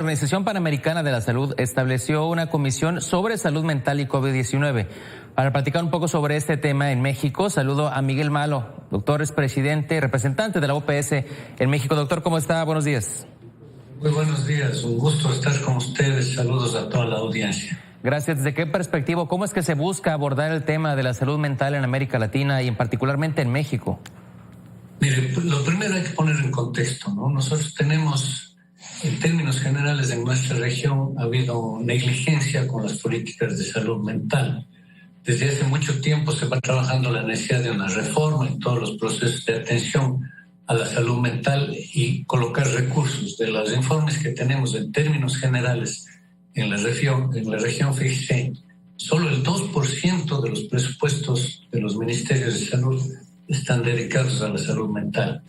La Organización Panamericana de la Salud estableció una comisión sobre salud mental y COVID-19. Para platicar un poco sobre este tema en México, saludo a Miguel Malo. Doctor, es presidente y representante de la OPS en México. Doctor, ¿cómo está? Buenos días. Muy buenos días, un gusto estar con ustedes. Saludos a toda la audiencia. Gracias. ¿Desde qué perspectiva, cómo es que se busca abordar el tema de la salud mental en América Latina y en particularmente en México? Mire, lo primero hay que poner en contexto, ¿no? Nosotros tenemos, en términos generales, en nuestra región ha habido negligencia con las políticas de salud mental. Desde hace mucho tiempo se va trabajando la necesidad de una reforma en todos los procesos de atención a la salud mental y colocar recursos. De los informes que tenemos en términos generales en la región, fíjese, solo el 2% de los presupuestos de los ministerios de salud están dedicados a la salud mental.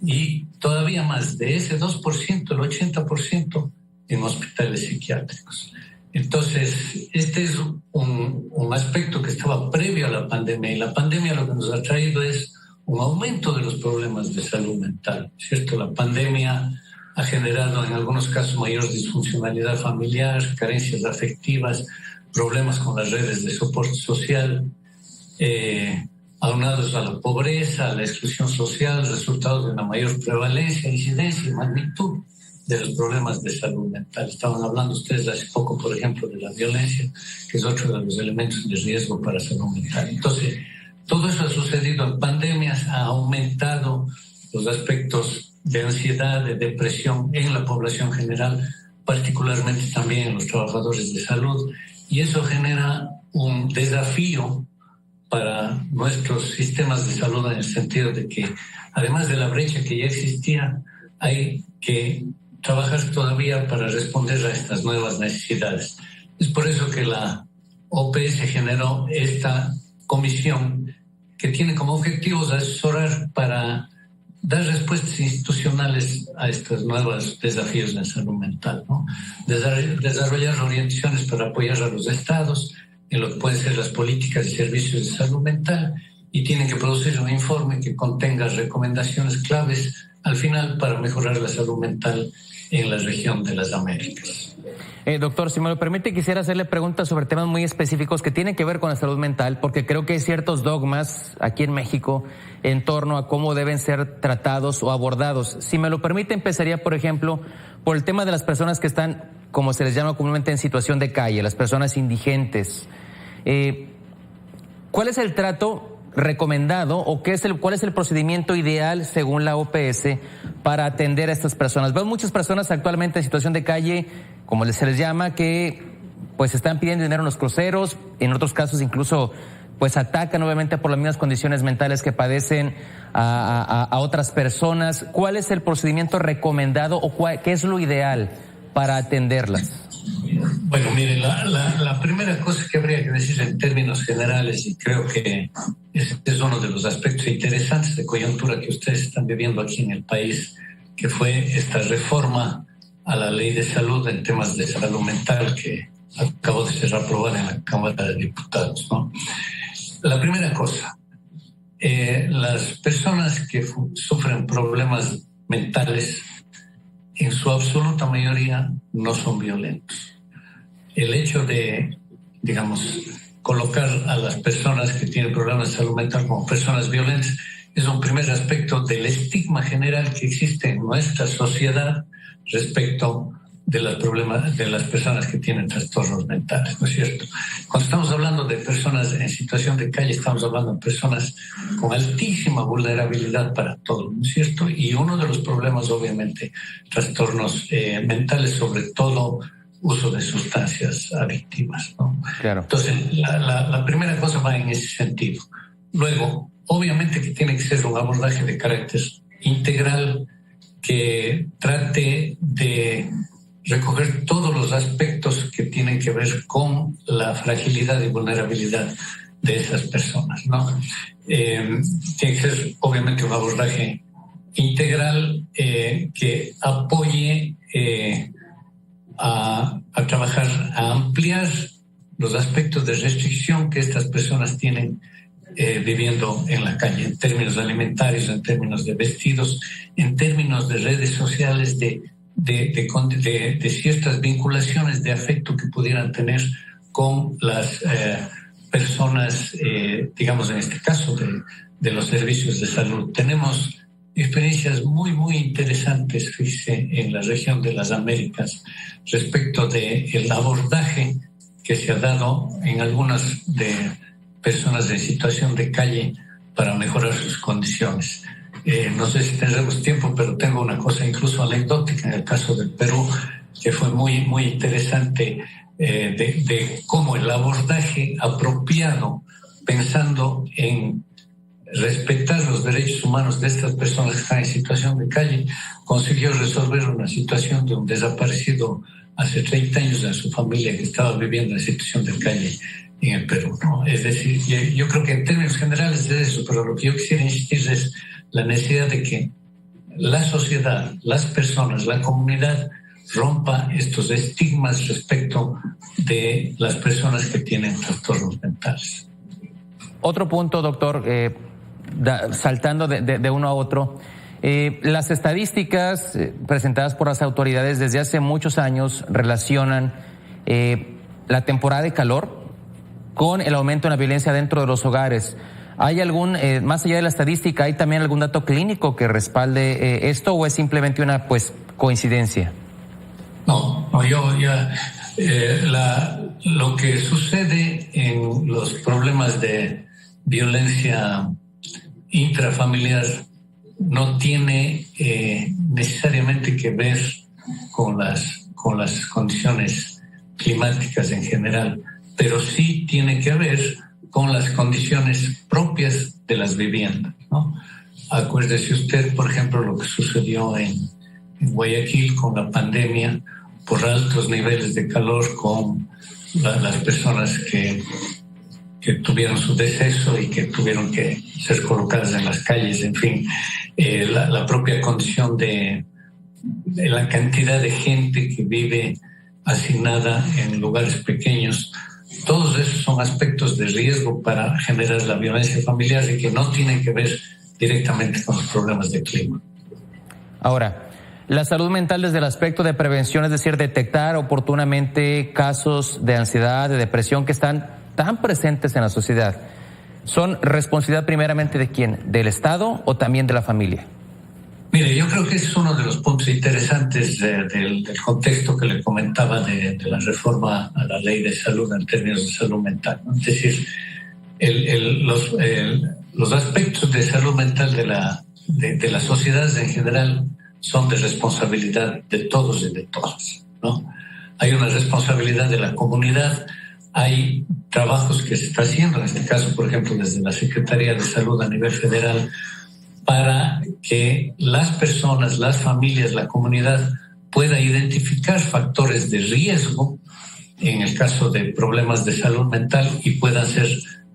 Y todavía más, de ese 2%, el 80% en hospitales psiquiátricos. Entonces, este es un aspecto que estaba previo a la pandemia, y la pandemia lo que nos ha traído es un aumento de los problemas de salud mental, ¿cierto? La pandemia ha generado en algunos casos mayor disfuncionalidad familiar, carencias afectivas, problemas con las redes de soporte social, aunados a la pobreza, a la exclusión social, resultado de una mayor prevalencia, incidencia y magnitud de los problemas de salud mental. Estaban hablando ustedes hace poco, por ejemplo, de la violencia, que es otro de los elementos de riesgo para salud mental. Entonces, todo eso ha sucedido en pandemias, ha aumentado los aspectos de ansiedad, de depresión en la población general, particularmente también en los trabajadores de salud, y eso genera un desafío para nuestros sistemas de salud en el sentido de que, además de la brecha que ya existía, hay que trabajar todavía para responder a estas nuevas necesidades. Es por eso que la OPS generó esta comisión que tiene como objetivos asesorar para dar respuestas institucionales a estos nuevos desafíos de salud mental, ¿no? Desarrollar orientaciones para apoyar a los estados en lo que pueden ser las políticas y servicios de salud mental, y tienen que producir un informe que contenga recomendaciones claves al final para mejorar la salud mental en la región de las Américas. Doctor, si me lo permite, quisiera hacerle preguntas sobre temas muy específicos que tienen que ver con la salud mental, porque creo que hay ciertos dogmas aquí en México en torno a cómo deben ser tratados o abordados. Si me lo permite, empezaría, por ejemplo, por el tema de las personas que están, como se les llama comúnmente, en situación de calle, las personas indigentes. ¿Cuál es el trato recomendado o cuál es el procedimiento ideal según la OPS para atender a estas personas? Veo muchas personas actualmente en situación de calle, como se les llama, que pues están pidiendo dinero en los cruceros, en otros casos incluso pues atacan obviamente por las mismas condiciones mentales que padecen a otras personas. ¿Cuál es el procedimiento recomendado o qué es lo ideal para atenderlas? Bueno, miren, la primera cosa que habría que decir en términos generales, y creo que es uno de los aspectos interesantes de coyuntura que ustedes están viviendo aquí en el país, que fue esta reforma a la ley de salud en temas de salud mental que acabó de ser aprobada en la Cámara de Diputados, ¿no? La primera cosa, las personas que sufren problemas mentales en su absoluta mayoría no son violentos. El hecho de, colocar a las personas que tienen problemas de salud mental como personas violentas es un primer aspecto del estigma general que existe en nuestra sociedad respecto de los problemas de las personas que tienen trastornos mentales, ¿no es cierto? Cuando estamos hablando de personas en situación de calle, estamos hablando de personas con altísima vulnerabilidad para todo, ¿no es cierto? Y uno de los problemas, obviamente, trastornos mentales, sobre todo uso de sustancias adictivas, ¿no? Claro. Entonces, la primera cosa va en ese sentido. Luego, obviamente que tiene que ser un abordaje de carácter integral que trate de recoger todos los aspectos que tienen que ver con la fragilidad y vulnerabilidad de esas personas, ¿no? Tiene que ser, obviamente, un abordaje integral que apoye a trabajar, a ampliar los aspectos de restricción que estas personas tienen viviendo en la calle, en términos alimentarios, en términos de vestidos, en términos de redes sociales, de de ciertas vinculaciones de afecto que pudieran tener con las personas, digamos en este caso, de los servicios de salud. Tenemos experiencias muy, muy interesantes, fíjese, en la región de las Américas respecto del abordaje que se ha dado en algunas de personas en situación de calle para mejorar sus condiciones. No sé si tendremos tiempo, pero tengo una cosa incluso anecdótica en el caso del Perú, que fue muy, muy interesante, de cómo el abordaje apropiado, pensando en respetar los derechos humanos de estas personas que están en situación de calle, consiguió resolver una situación de un desaparecido hace 30 años de su familia que estaba viviendo en situación de calle en el Perú, ¿no? Es decir, yo creo que en términos generales es eso, pero lo que yo quisiera insistir es la necesidad de que la sociedad, las personas, la comunidad rompa estos estigmas respecto de las personas que tienen trastornos mentales. Otro punto, doctor, saltando de uno a otro, las estadísticas presentadas por las autoridades desde hace muchos años relacionan la temporada de calor con el aumento en la violencia dentro de los hogares. ¿Hay algún, más allá de la estadística, hay también algún dato clínico que respalde esto o es simplemente una coincidencia? No, lo que sucede en los problemas de violencia intrafamiliar no tiene necesariamente que ver con las condiciones climáticas en general, pero sí tiene que ver con las condiciones propias de las viviendas, ¿no? Acuérdese usted, por ejemplo, lo que sucedió en Guayaquil con la pandemia por altos niveles de calor con las personas que tuvieron su deceso y que tuvieron que ser colocadas en las calles, en fin, la propia condición de la cantidad de gente que vive asignada en lugares pequeños. Todos esos son aspectos de riesgo para generar la violencia familiar y que no tienen que ver directamente con los problemas de clima. Ahora, la salud mental desde el aspecto de prevención, es decir, detectar oportunamente casos de ansiedad, de depresión que están tan presentes en la sociedad, ¿son responsabilidad primeramente de quién? ¿Del Estado o también de la familia? Mire, yo creo que ese es uno de los puntos interesantes del contexto que le comentaba de la reforma a la ley de salud en términos de salud mental, ¿no? Es decir, los aspectos de salud mental de las sociedades en general son de responsabilidad de todos y de todas, ¿no? Hay una responsabilidad de la comunidad, hay trabajos que se está haciendo, en este caso, por ejemplo, desde la Secretaría de Salud a nivel federal, para que las personas, las familias, la comunidad pueda identificar factores de riesgo en el caso de problemas de salud mental y puedan ser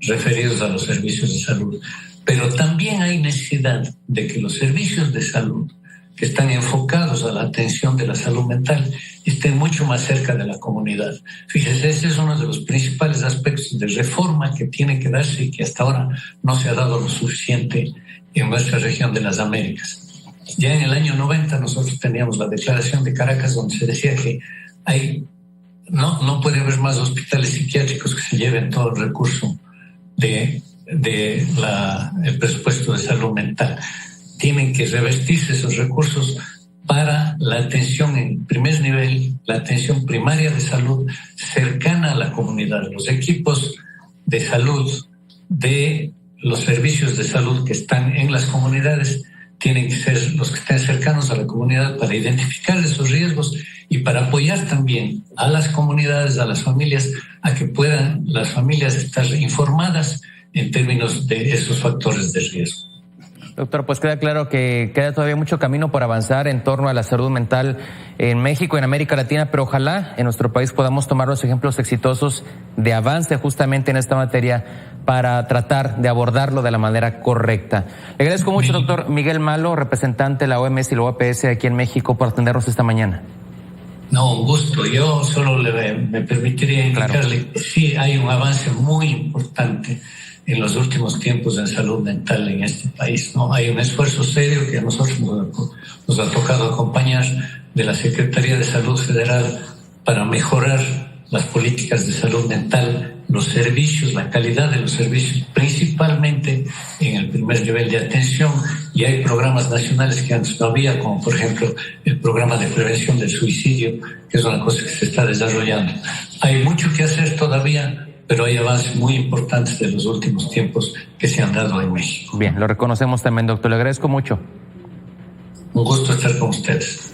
referidos a los servicios de salud. Pero también hay necesidad de que los servicios de salud que están enfocados a la atención de la salud mental estén mucho más cerca de la comunidad. Fíjese, ese es uno de los principales aspectos de reforma que tiene que darse y que hasta ahora no se ha dado lo suficiente en nuestra región de las Américas. Ya en el año 90 nosotros teníamos la Declaración de Caracas donde se decía que no puede haber más hospitales psiquiátricos que se lleven todo el recurso del presupuesto de salud mental. Tienen que revestirse esos recursos para la atención en primer nivel, la atención primaria de salud cercana a la comunidad. Los equipos de salud de los servicios de salud que están en las comunidades tienen que ser los que estén cercanos a la comunidad para identificar esos riesgos y para apoyar también a las comunidades, a las familias, a que puedan las familias estar informadas en términos de esos factores de riesgo. Doctor, pues queda claro que queda todavía mucho camino por avanzar en torno a la salud mental en México, en América Latina, pero ojalá en nuestro país podamos tomar los ejemplos exitosos de avance justamente en esta materia para tratar de abordarlo de la manera correcta. Le agradezco mucho, doctor Miguel Malo, representante de la OMS y la OPS aquí en México, por atendernos esta mañana. No, un gusto. Yo solo me permitiría indicarle que sí hay un avance muy importante en los últimos tiempos en salud mental en este país, ¿no? Hay un esfuerzo serio que a nosotros nos ha tocado acompañar de la Secretaría de Salud Federal para mejorar las políticas de salud mental, los servicios, la calidad de los servicios, principalmente en el primer nivel de atención, y hay programas nacionales que antes no había, como por ejemplo el programa de prevención del suicidio, que es una cosa que se está desarrollando. Hay mucho que hacer todavía, pero hay avances muy importantes de los últimos tiempos que se han dado en México. Bien, lo reconocemos también, doctor. Le agradezco mucho. Un gusto estar con ustedes.